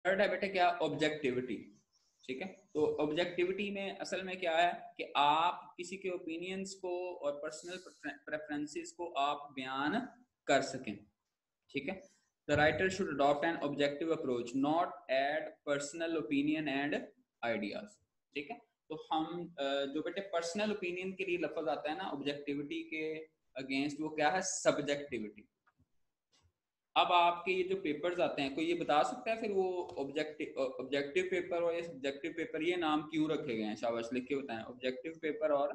Third है बेटे क्या, ऑब्जेक्टिविटी। ठीक है, तो ऑब्जेक्टिविटी में असल में क्या है कि आप किसी के ओपिनियंस को और पर्सनल प्रेफरेंसेस को आप बयान कर सकें। ठीक है, the writer should adopt an objective approach, not add personal opinion and ideas. ठीक है, तो हम जो बेटे पर्सनल ओपिनियन के लिए लफ्ज आता है ना ऑब्जेक्टिविटी के अगेंस्ट, वो क्या है, सब्जेक्टिविटी। अब आपके ये जो पेपर्स आते हैं, कोई ये बता सकता है फिर वो ऑब्जेक्टिव पेपर और ये सब्जेक्टिव पेपर ये नाम क्यों रखे गए हैं? शाबाश, लिख के बताएं, ऑब्जेक्टिव पेपर और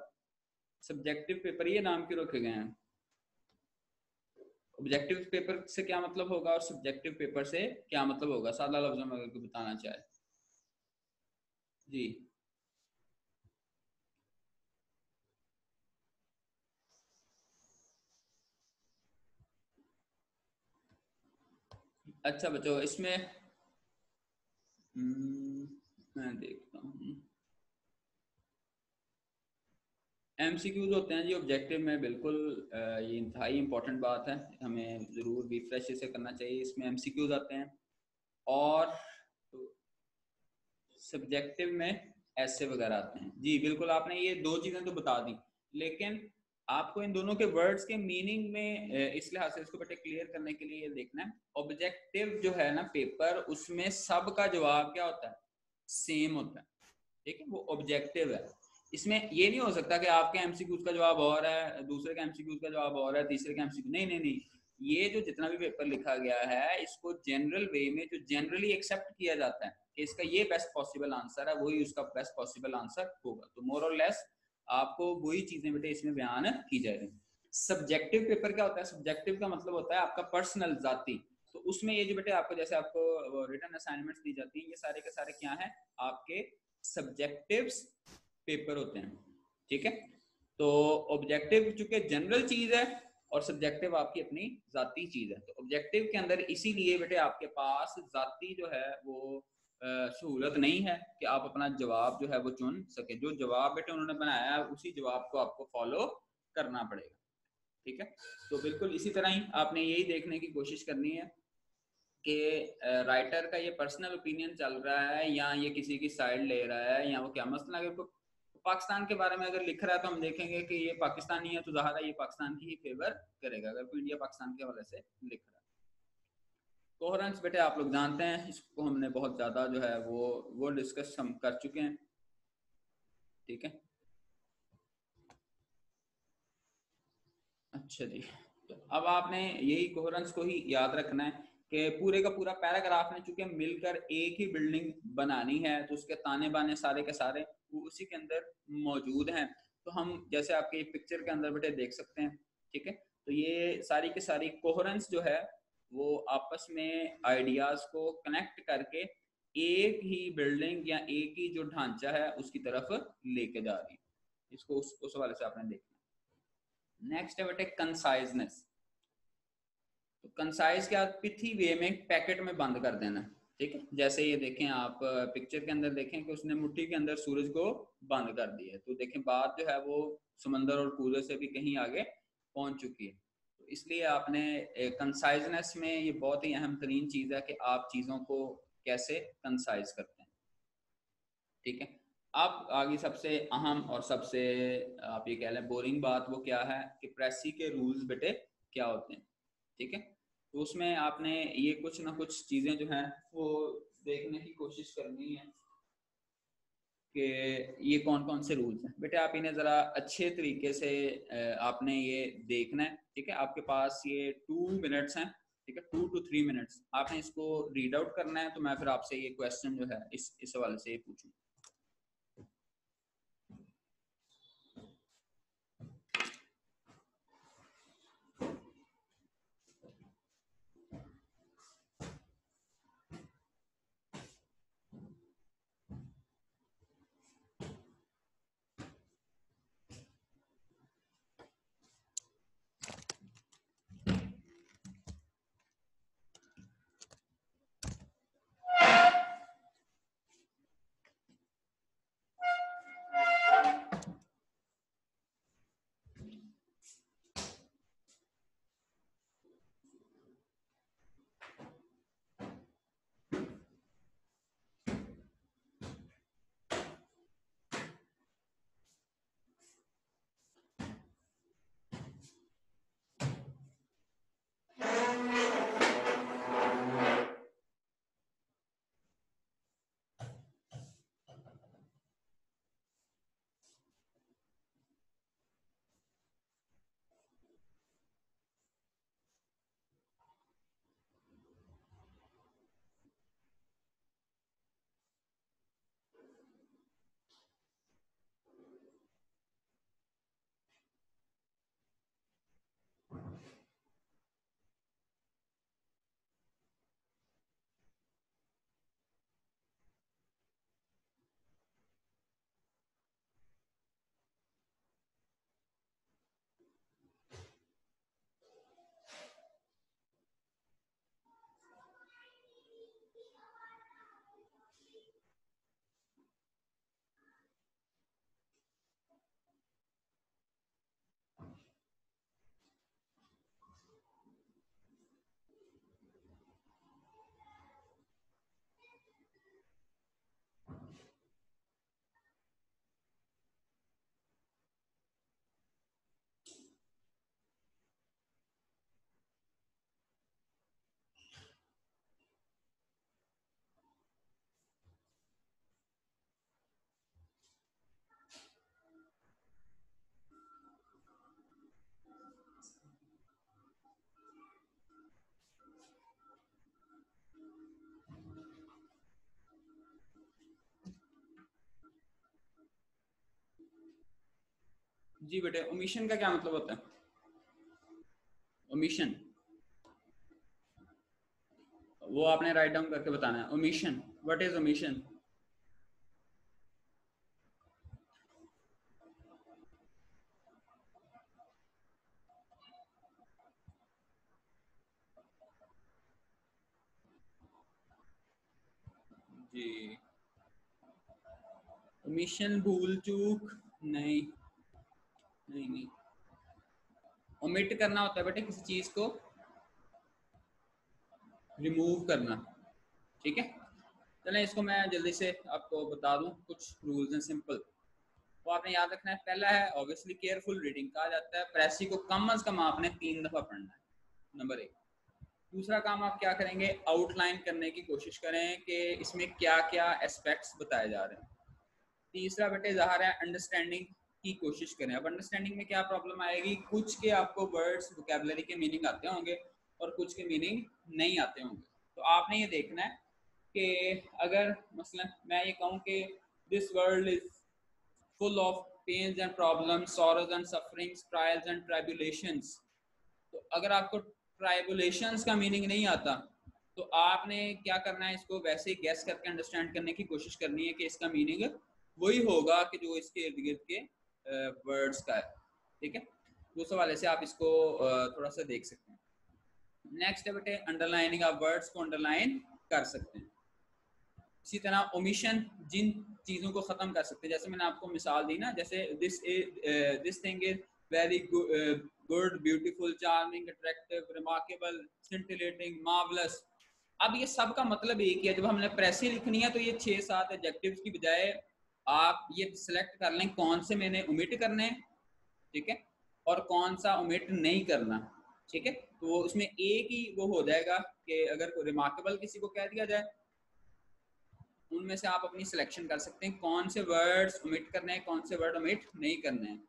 सब्जेक्टिव पेपर ये नाम क्यों रखे गए हैं? ऑब्जेक्टिव पेपर से क्या मतलब होगा और सब्जेक्टिव पेपर से क्या मतलब होगा, सादा लफ्जों में अगर कोई बताना चाहे जी। अच्छा बच्चों, इसमें मैं देखता हूँ, एमसीक्यूज होते हैं जी ऑब्जेक्टिव में, बिल्कुल ये इंतहाई इंपॉर्टेंट बात है, हमें ज़रूर रिफ्रेश इसे करना चाहिए। इसमें एमसीक्यूज आते हैं और सब्जेक्टिव में ऐसे वगैरह आते हैं जी। बिल्कुल, आपने ये दो चीज़ें तो बता दी, लेकिन आपको इन दोनों के वर्ड्स के मीनिंग में इस लिहाज से इसको बेटे क्लियर करने के लिए ये देखना है, ऑब्जेक्टिव जो है ना पेपर, उसमें सब का जवाब क्या होता है, सेम होता है। ठीक है, वो ऑब्जेक्टिव है। इसमें ये नहीं हो सकता कि आपके एमसीक्यूज का जवाब और है, दूसरे के एमसीक्यूज का जवाब और है, तीसरे के एमसीक्यू, नहीं नहीं नहीं, ये जो जितना भी पेपर लिखा गया है इसको जनरल वे में जो जनरली एक्सेप्ट किया जाता है कि इसका ये बेस्ट पॉसिबल आंसर है, वही उसका बेस्ट पॉसिबल आंसर होगा। तो मोर और लेस आपको वही चीजें बेटे इसमें बयान की जाएगी। सब्जेक्टिव पेपर क्या होता है, सब्जेक्टिव का मतलब होता है आपका पर्सनल, जाती। तो उसमें ये जो बेटे आपको जैसे आपको रिटन असाइनमेंट्स दी जाती हैं, ये सारे के सारे क्या हैं, आपके सब्जेक्टिव्स पेपर होते हैं। ठीक है, तो ऑब्जेक्टिव चूंकि जनरल चीज है और सब्जेक्टिव आपकी अपनी जाती चीज है, तो ऑब्जेक्टिव के अंदर इसीलिए बेटे आपके पास जाती जो है वो सहूलत नहीं है कि आप अपना जवाब जो है वो चुन सके। जो जवाब बेटे उन्होंने बनाया है उसी जवाब को आपको फॉलो करना पड़ेगा। ठीक है, तो बिल्कुल इसी तरह ही आपने यही देखने की कोशिश करनी है कि राइटर का ये पर्सनल ओपिनियन चल रहा है या ये किसी की साइड ले रहा है या वो क्या, मसला अगर पाकिस्तान के बारे में अगर लिख रहा है तो हम देखेंगे कि ये पाकिस्तानी है तो ज़ाहिर है ये पाकिस्तान की ही फेवर करेगा, अगर कोई इंडिया पाकिस्तान के हवाले से लिख रहा है। कोहेरेंस बेटे आप लोग जानते हैं, इसको हमने बहुत ज़्यादा जो है वो डिस्कस हम कर चुके हैं। ठीक है, अच्छा जी, तो अब आपने यही कोहेरेंस को ही याद रखना है कि पूरे का पूरा पैराग्राफ ने चूंकि मिलकर एक ही बिल्डिंग बनानी है, तो उसके ताने बाने सारे के सारे वो उसी के अंदर मौजूद हैं। तो हम जैसे आपके पिक्चर के अंदर बेटे देख सकते हैं। ठीक है, तो ये सारी की सारी कोहेरेंस जो है वो आपस में आइडियाज को कनेक्ट करके एक ही बिल्डिंग या एक ही जो ढांचा है उसकी तरफ लेके जा रही है। इसको उस हवाले से आपने देखना। नेक्स्ट है बेटे कंसाइजनेस। तो कंसाइज क्या, पिथी वे में पैकेट में बंद कर देना। ठीक है, जैसे ये देखें आप पिक्चर के अंदर देखें कि उसने मुट्ठी के अंदर सूरज को बंद कर दिया है, तो देखें बात जो है वो समंदर और कूदे से भी कहीं आगे पहुंच चुकी है। तो इसलिए आपने कंसाइजनेस में ये बहुत ही अहम तरीन चीज है कि आप चीजों को कैसे कंसाइज करते हैं। ठीक है, अब आगे सबसे अहम और सबसे आप ये कह लें बोरिंग बात वो क्या है कि प्रेसी के रूल्स बेटे क्या होते हैं। ठीक है, तो उसमें आपने ये कुछ ना कुछ चीजें जो हैं वो देखने की कोशिश करनी है कि ये कौन कौन से रूल्स हैं। बेटे आप इन्हें जरा अच्छे तरीके से आपने ये देखना है। ठीक है, आपके पास ये 2 मिनट्स हैं। ठीक है, 2 to 3 मिनट्स आपने इसको रीड आउट करना है। तो मैं फिर आपसे ये क्वेश्चन जो है इस हवाले से पूछूं। जी बेटे, ओमिशन का क्या मतलब होता है? ओमिशन वो आपने राइट डाउन करके बताना है। Omission, what is omission? जी, ओमिशन भूल चूक नहीं, नहीं नहीं। ओमिट करना होता है बेटे किसी चीज को रिमूव करना, ठीक है। चलें इसको मैं जल्दी से आपको बता दूं, कुछ रूल्स हैं सिंपल। तो आपने याद रखना है, पहला है ऑब्वियसली केयरफुल रीडिंग। कहा जाता है प्रेसी को कम अज कम आपने 3 दफा पढ़ना है, नंबर 1। दूसरा काम आप क्या करेंगे, आउटलाइन करने की कोशिश करें कि इसमें क्या क्या एस्पेक्ट्स बताए जा रहे हैं। तीसरा बेटे ज़ाहिर है अंडरस्टैंडिंग की कोशिश करें। अब अंडरस्टैंडिंग में क्या प्रॉब्लम आएगी, कुछ के आपको वर्ड्स वोकैबुलरी के मीनिंग आते होंगे और कुछ के मीनिंग नहीं आते होंगे। तो आपने ये देखना है कि अगर मसलन मैं ये कहूँ कि this world is full of pains and problems, sorrows and sufferings, trials and tribulations। तो अगर आपको ट्राइबुलेशंस का मीनिंग नहीं आता तो आपने क्या करना है, इसको वैसे ही गैस करके अंडरस्टैंड करने की कोशिश करनी है कि इसका मीनिंग वही होगा कि जो इसके इर्द गिर्द के वर्ड्स का है, ठीक है। तो उस हवाले से आप इसको थोड़ा सा देख सकते हैं। नेक्स्ट है बेटे अंडरलाइनिंग, आप वर्ड्स को अंडरलाइन कर सकते हैं। इसी तरह ओमिशन जिन चीज़ों को ख़त्म कर सकते हैं, जैसे मैंने आपको मिसाल दी ना, जैसे this thing is very good, beautiful, charming, attractive, remarkable, scintillating, marvellous. अब ये सब का मतलब एक ही है। जब हमने प्रेसी लिखनी है तो ये 6-7 एडजेक्टिव्स की बजाय आप ये सिलेक्ट कर लें कौन से मैंने ओमिट करने हैं, ठीक है, और कौन सा ओमिट नहीं करना, ठीक है। तो उसमें एक ही वो हो जाएगा कि अगर रिमार्केबल किसी को कह दिया जाए, उनमें से आप अपनी सिलेक्शन कर सकते हैं कौन से वर्ड्स ओमिट करने हैं, कौन से वर्ड ओमिट नहीं करने हैं।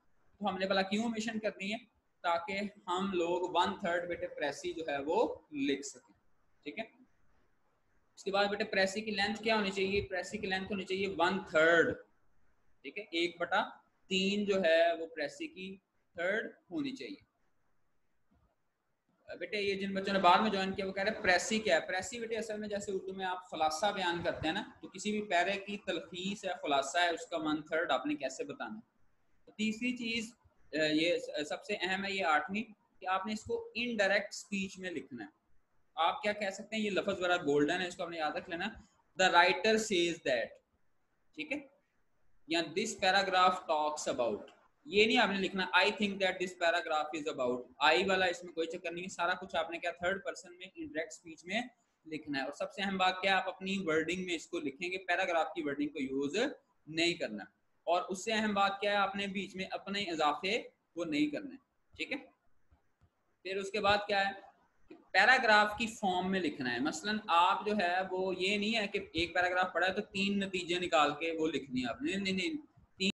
तो हमने भला क्यों ओमिशन करनी है, ताकि हम लोग 1/3 बेटे प्रेसी जो है वो लिख सकें, ठीक है। उसके बाद बेटे प्रेसी की लेंथ क्या होनी चाहिए, प्रेसी की लेंथ होनी चाहिए 1/3, ठीक है। 1/3 जो है वो प्रेसी की थर्ड होनी चाहिए। बेटे ये जिन बच्चों ने बाद में ज्वाइन किया वो कह रहे हैं प्रेसी क्या है। प्रेसी बेटे असल में जैसे उर्दू में आप खुलासा बयान करते हैं ना, तो किसी भी पैरे की तलखीस है, खुलासा है, उसका 1/3 आपने कैसे बताना। तो तीसरी चीज ये सबसे अहम है, ये 8वीं, कि आपने इसको इनडायरेक्ट स्पीच में लिखना है। आप क्या कह सकते हैं, ये लफ्ज बड़ा गोल्डन है, इसको आपने याद रख लेना, द राइटर सेज दैट, ठीक है, या दिस पैराग्राफ टॉक्स अबाउट। ये नहीं आपने लिखना I think that this paragraph is about, आई वाला इसमें कोई चक्कर नहीं है। सारा कुछ आपने क्या थर्ड पर्सन में इंडायरेक्ट स्पीच में लिखना है। और सबसे अहम बात क्या है, आप अपनी वर्डिंग में इसको लिखेंगे, पैराग्राफ की वर्डिंग को यूज नहीं करना। और उससे अहम बात क्या है, आपने बीच में अपने इजाफे वो नहीं करने, ठीक है। फिर उसके बाद क्या है, पैराग्राफ की फॉर्म में लिखना है। मसलन आप जो है वो ये नहीं है कि एक पैराग्राफ पढ़ा है तो 3 नतीजे निकाल के वो लिखनी है आपने, नहीं नहीं नहीं,